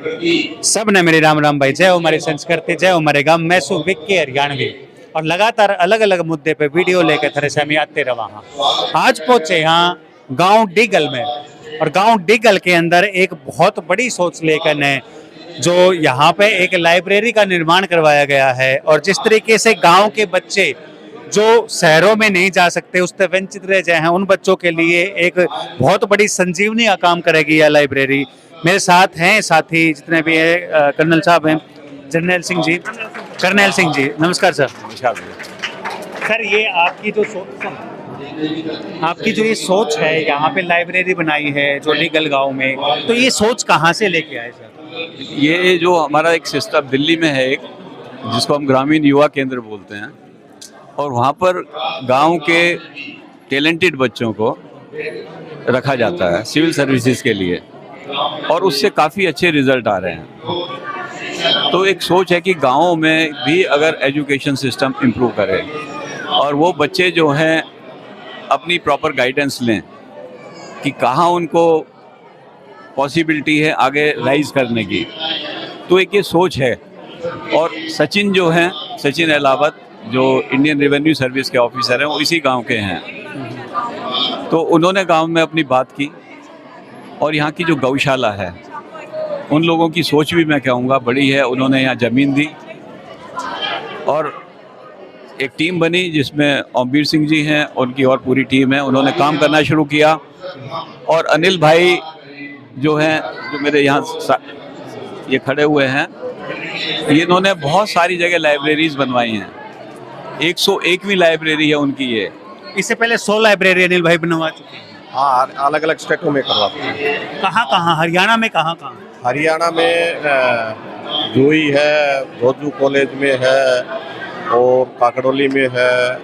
सब ने मेरी राम राम भाई। जय हो हमारी संस्कृति, जय हो हमारे गांव। मैं सु विक्की हरियाणवी और लगातार अलग अलग मुद्दे पे वीडियो लेकर थरे से हम आते रहा हाँ। आज पहुंचे यहाँ गांव डिगल में, और गांव डिगल के अंदर एक बहुत बड़ी सोच लेकर ने जो यहाँ पे एक लाइब्रेरी का निर्माण करवाया गया है। और जिस तरीके से गांव के बच्चे जो शहरों में नहीं जा सकते, उससे वंचित रह जाए हैं, उन बच्चों के लिए एक बहुत बड़ी संजीवनी का काम करेगी यह लाइब्रेरी। मेरे साथ हैं साथी जितने भी है, कर्नल साहब हैं, जर्नैल सिंह जी, करनैल सिंह जी, नमस्कार सर। नमस्कार सर, ये आपकी जो ये सोच है, यहाँ पे लाइब्रेरी बनाई है जो डिगल गांव में, तो ये सोच कहाँ से लेके आए सर? ये जो हमारा एक सिस्टम दिल्ली में है, एक जिसको हम ग्रामीण युवा केंद्र बोलते हैं, और वहाँ पर गांव के टैलेंटेड बच्चों को रखा जाता है सिविल सर्विसेज के लिए, और उससे काफ़ी अच्छे रिजल्ट आ रहे हैं। तो एक सोच है कि गाँवों में भी अगर एजुकेशन सिस्टम इम्प्रूव करे और वो बच्चे जो हैं अपनी प्रॉपर गाइडेंस लें कि कहाँ उनको पॉसिबिलिटी है आगे राइज करने की, तो एक ये सोच है। और सचिन जो हैं, सचिन अहलावत जो इंडियन रेवेन्यू सर्विस के ऑफिसर हैं, वो इसी गांव के हैं। तो उन्होंने गांव में अपनी बात की, और यहाँ की जो गौशाला है, उन लोगों की सोच भी मैं कहूँगा बड़ी है। उन्होंने यहाँ ज़मीन दी और एक टीम बनी जिसमें ओमवीर सिंह जी हैं, उनकी और पूरी टीम है। उन्होंने काम करना शुरू किया, और अनिल भाई जो हैं, जो मेरे यहाँ ये खड़े हुए हैं, इन्होंने बहुत सारी जगह लाइब्रेरीज बनवाई हैं। 101वीं लाइब्रेरी है उनकी ये। इससे पहले 100 लाइब्रेरी अनिल भाई बनवा चुके हैं। हाँ, अलग अलग स्टेटों में करवाते हैं। कहाँ कहाँ? हरियाणा में कहाँ कहाँ? हरियाणा में जोई है, भोजू कॉलेज में है, और काकड़ोली में है,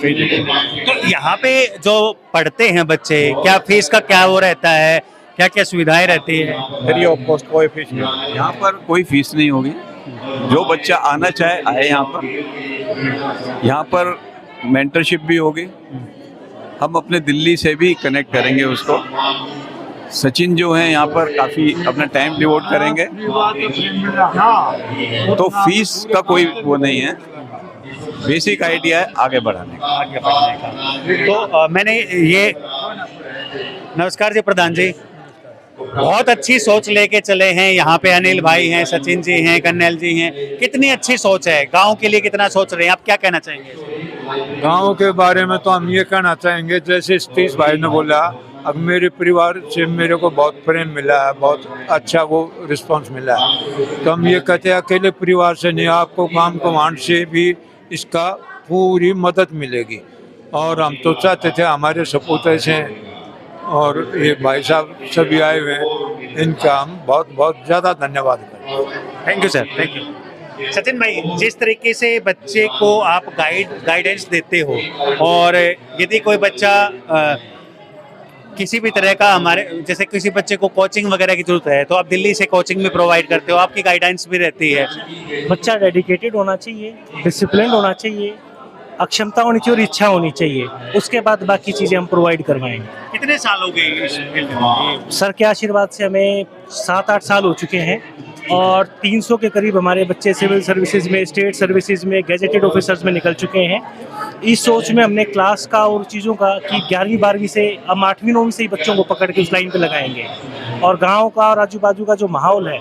कई जगह। तो यहाँ पे जो पढ़ते हैं बच्चे, क्या फीस का क्या वो रहता है, क्या क्या सुविधाएं रहती है? फ्री ऑफ कॉस्ट, कोई फीस नहीं। यहाँ पर कोई फीस नहीं होगी। जो बच्चा आना चाहे आए यहाँ पर। यहाँ पर मेंटरशिप भी होगी। हम अपने दिल्ली से भी कनेक्ट करेंगे उसको। सचिन जो हैं यहाँ पर काफ़ी अपना टाइम डिवोट करेंगे, तो फीस का कोई वो नहीं है। बेसिक आइडिया है आगे बढ़ाने का। तो मैंने ये, नमस्कार जी प्रधान जी, बहुत अच्छी सोच लेके चले हैं। यहाँ पे अनिल भाई हैं, सचिन जी हैं, कर्नैल जी हैं। कितनी अच्छी सोच है, गांव के लिए कितना सोच रहे हैं, आप क्या कहना चाहेंगे? गांव के बारे में तो हम ये कहना चाहेंगे, जैसे सतीश भाई ने बोला, अब मेरे परिवार से मेरे को बहुत प्रेम मिला है, बहुत अच्छा वो रिस्पांस मिला है। तो हम ये कहते हैं अकेले परिवार से नहीं, आपको काम कमांड से भी इसका पूरी मदद मिलेगी। और हम तो चाहते थे हमारे सपूत ऐसे, और ये भाई साहब सभी आए हुए हैं, इनका हम बहुत बहुत ज़्यादा धन्यवाद करते हैं। Thank you sir, thank you. Sachin भाई, जिस तरीके से बच्चे को आप गाइडेंस देते हो, और यदि कोई बच्चा किसी भी तरह का, हमारे जैसे किसी बच्चे को कोचिंग वगैरह की जरूरत है, तो आप दिल्ली से कोचिंग भी प्रोवाइड करते हो, आपकी गाइडेंस भी रहती है। बच्चा डेडिकेटेड होना चाहिए, डिसिप्लिन होना चाहिए, अक्षमता होनी चाहिए और इच्छा होनी चाहिए। उसके बाद बाकी चीज़ें हम प्रोवाइड करवाएंगे। कितने साल हो गए इस फील्ड में? सर के आशीर्वाद से हमें 7-8 साल हो चुके हैं, और 300 के करीब हमारे बच्चे सिविल सर्विसेज में, स्टेट सर्विसेज में, गैजेटेड ऑफिसर्स में निकल चुके हैं। इस सोच में हमने क्लास का और चीज़ों का कि 11वीं 12वीं से, हम 8वीं 9वीं से ही बच्चों को पकड़ के उस लाइन पे लगाएंगे। और गांव का और आजू बाजू का जो माहौल है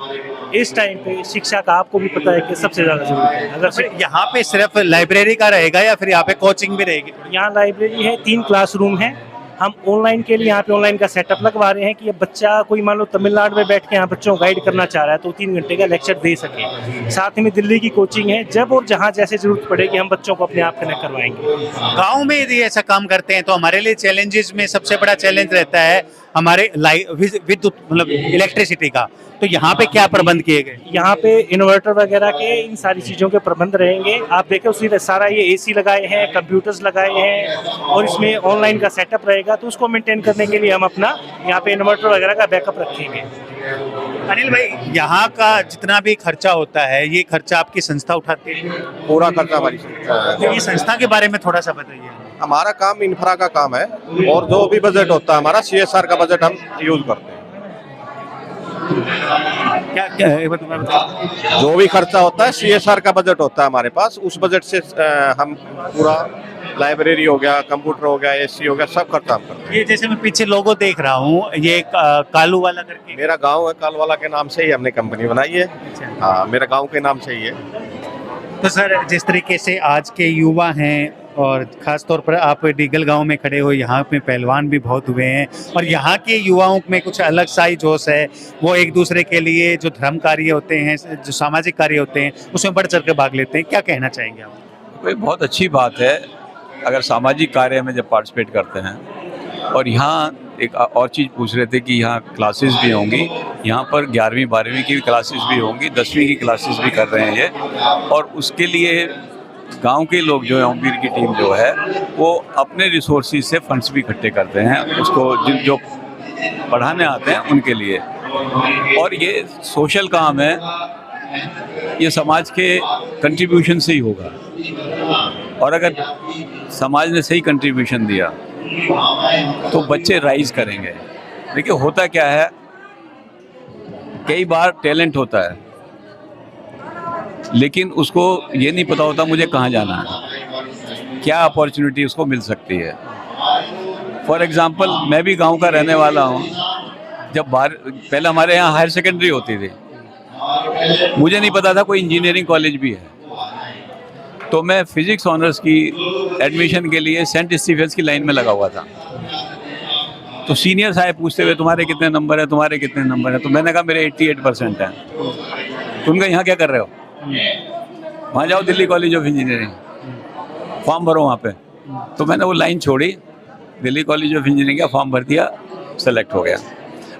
इस टाइम पे, शिक्षा का आपको भी पता है कि सबसे ज़्यादा जरूरी है। अगर यहाँ पे सिर्फ लाइब्रेरी का रहेगा या फिर यहाँ पे कोचिंग भी रहेगी? यहाँ लाइब्रेरी है, 3 क्लासरूम है। हम ऑनलाइन के लिए यहाँ पे ऑनलाइन का सेटअप लगवा रहे हैं कि बच्चा कोई मान लो तमिलनाडु में बैठ के यहाँ बच्चों को गाइड करना चाह रहा है, तो 3 घंटे का लेक्चर दे सके। साथ ही में दिल्ली की कोचिंग है, जब और जहाँ जैसे जरूरत पड़ेगी हम बच्चों को अपने आप कनेक्ट करवाएंगे। गाँव में यदि ऐसा काम करते हैं तो हमारे लिए चैलेंजेस में सबसे बड़ा चैलेंज रहता है हमारे विद्युत, मतलब इलेक्ट्रिसिटी का। तो यहाँ पे क्या प्रबंध किए गए? यहाँ पे इन्वर्टर वगैरह के, इन सारी चीज़ों के प्रबंध रहेंगे। आप देखें उसी में सारा ये एसी लगाए हैं, कंप्यूटर्स लगाए हैं, और इसमें ऑनलाइन का सेटअप रहेगा। तो उसको मेंटेन करने के लिए हम अपना यहाँ पे इन्वर्टर वगैरह का बैकअप रखेंगे। अनिल भाई, यहाँ का जितना भी खर्चा होता है, ये खर्चा आपकी संस्था उठाती है? पूरा खर्चा हमारी संस्था है। तो ये संस्था के बारे में थोड़ा सा बताइए। हमारा काम इंफ्रा का काम है, और जो भी बजट होता है हमारा CSR का बजट हम यूज करते हैं। क्या क्या एक बार तुम्हें बताओ। जो भी खर्चा होता है CSR का बजट होता है हमारे पास, उस बजट से हम पूरा लाइब्रेरी हो गया, कंप्यूटर हो गया, AC हो गया, सब खर्चा हम करते हैं। ये जैसे मैं पीछे लोगो देख रहा हूँ, ये कालू वाला करके। मेरा गांव है कालवाला के नाम से ही हमने कंपनी बनाई है। अच्छा। हाँ, मेरा गांव के नाम से ही है। तो सर, जिस तरीके से आज के युवा हैं और ख़ास तौर पर आप डीगल गांव में खड़े हो, यहाँ पे पहलवान भी बहुत हुए हैं और यहाँ के युवाओं में कुछ अलग सा ही जोश है। वो एक दूसरे के लिए जो धर्म कार्य होते हैं, जो सामाजिक कार्य होते हैं, उसमें बढ़ चढ़ के भाग लेते हैं। क्या कहना चाहेंगे आप? कोई बहुत अच्छी बात है अगर सामाजिक कार्य में जब पार्टिसिपेट करते हैं। और यहाँ एक और चीज़ पूछ रहे थे कि यहाँ क्लासेस भी होंगी, यहाँ पर 11वीं 12वीं की भी क्लासेस भी होंगी, 10वीं की क्लासेस भी कर रहे हैं ये। और उसके लिए गांव के लोग जो है, ओमवीर की टीम जो है, वो अपने रिसोर्सेज से फंड्स भी इकट्ठे करते हैं उसको जो पढ़ाने आते हैं उनके लिए। और ये सोशल काम है, ये समाज के कंट्रीब्यूशन से ही होगा। और अगर समाज ने सही कंट्रीब्यूशन दिया तो बच्चे राइज करेंगे। देखिए होता क्या है, कई बार टैलेंट होता है लेकिन उसको ये नहीं पता होता मुझे कहाँ जाना है, क्या अपॉर्चुनिटी उसको मिल सकती है। फॉर एग्जांपल मैं भी गांव का रहने वाला हूँ। जब पहले हमारे यहाँ हायर सेकेंडरी होती थी, मुझे नहीं पता था कोई इंजीनियरिंग कॉलेज भी है, तो मैं फिजिक्स ऑनर्स की एडमिशन के लिए सेंट स्टीफेंस की लाइन में लगा हुआ था। तो सीनियर साहब पूछते हुए तुम्हारे कितने नंबर है, तुम्हारे कितने नंबर है, तो मैंने कहा मेरे 88% हैं। तो उनका यहाँ क्या कर रहे हो? वहाँ जाओ Delhi college of engineering, form भरो वहाँ पे। तो मैंने वो लाइन छोड़ी, दिल्ली कॉलेज ऑफ इंजीनियरिंग का फॉर्म भर दिया, सेलेक्ट हो गया।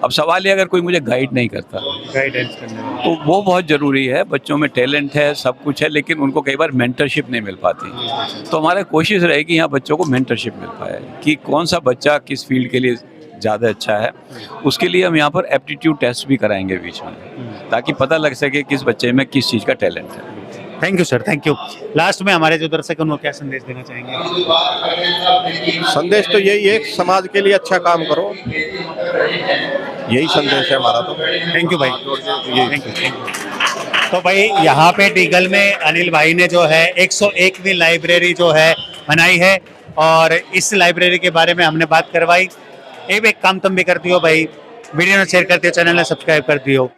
अब सवाल ये, अगर कोई मुझे गाइड नहीं करता गाइडेंस करने में। तो वो बहुत ज़रूरी है। बच्चों में टैलेंट है, सब कुछ है, लेकिन उनको कई बार मेंटरशिप नहीं मिल पाती। तो हमारा कोशिश रहेगी यहाँ बच्चों को मेंटरशिप मिल पाए कि कौन सा बच्चा किस फील्ड के लिए ज़्यादा अच्छा है। उसके लिए हम यहाँ पर एप्टीट्यूड टेस्ट भी कराएंगे बीच में, ताकि पता लग सके किस बच्चे में किस चीज़ का टैलेंट है। Thank you sir, thank you. Last में हमारे जो दर्शक हैं उनको क्या संदेश देना चाहेंगे? संदेश तो यही है, समाज के लिए अच्छा काम करो, यही संदेश है हमारा। तो थैंक यू भाई, थैंक यू। तो भाई यहाँ पे डीगल में अनिल भाई ने जो है 101वीं लाइब्रेरी जो है बनाई है और इस लाइब्रेरी के बारे में हमने बात करवाई। एक काम तुम भी कर दियो भाई, वीडियो ने शेयर कर दियो, चैनल ने सब्सक्राइब कर दियो।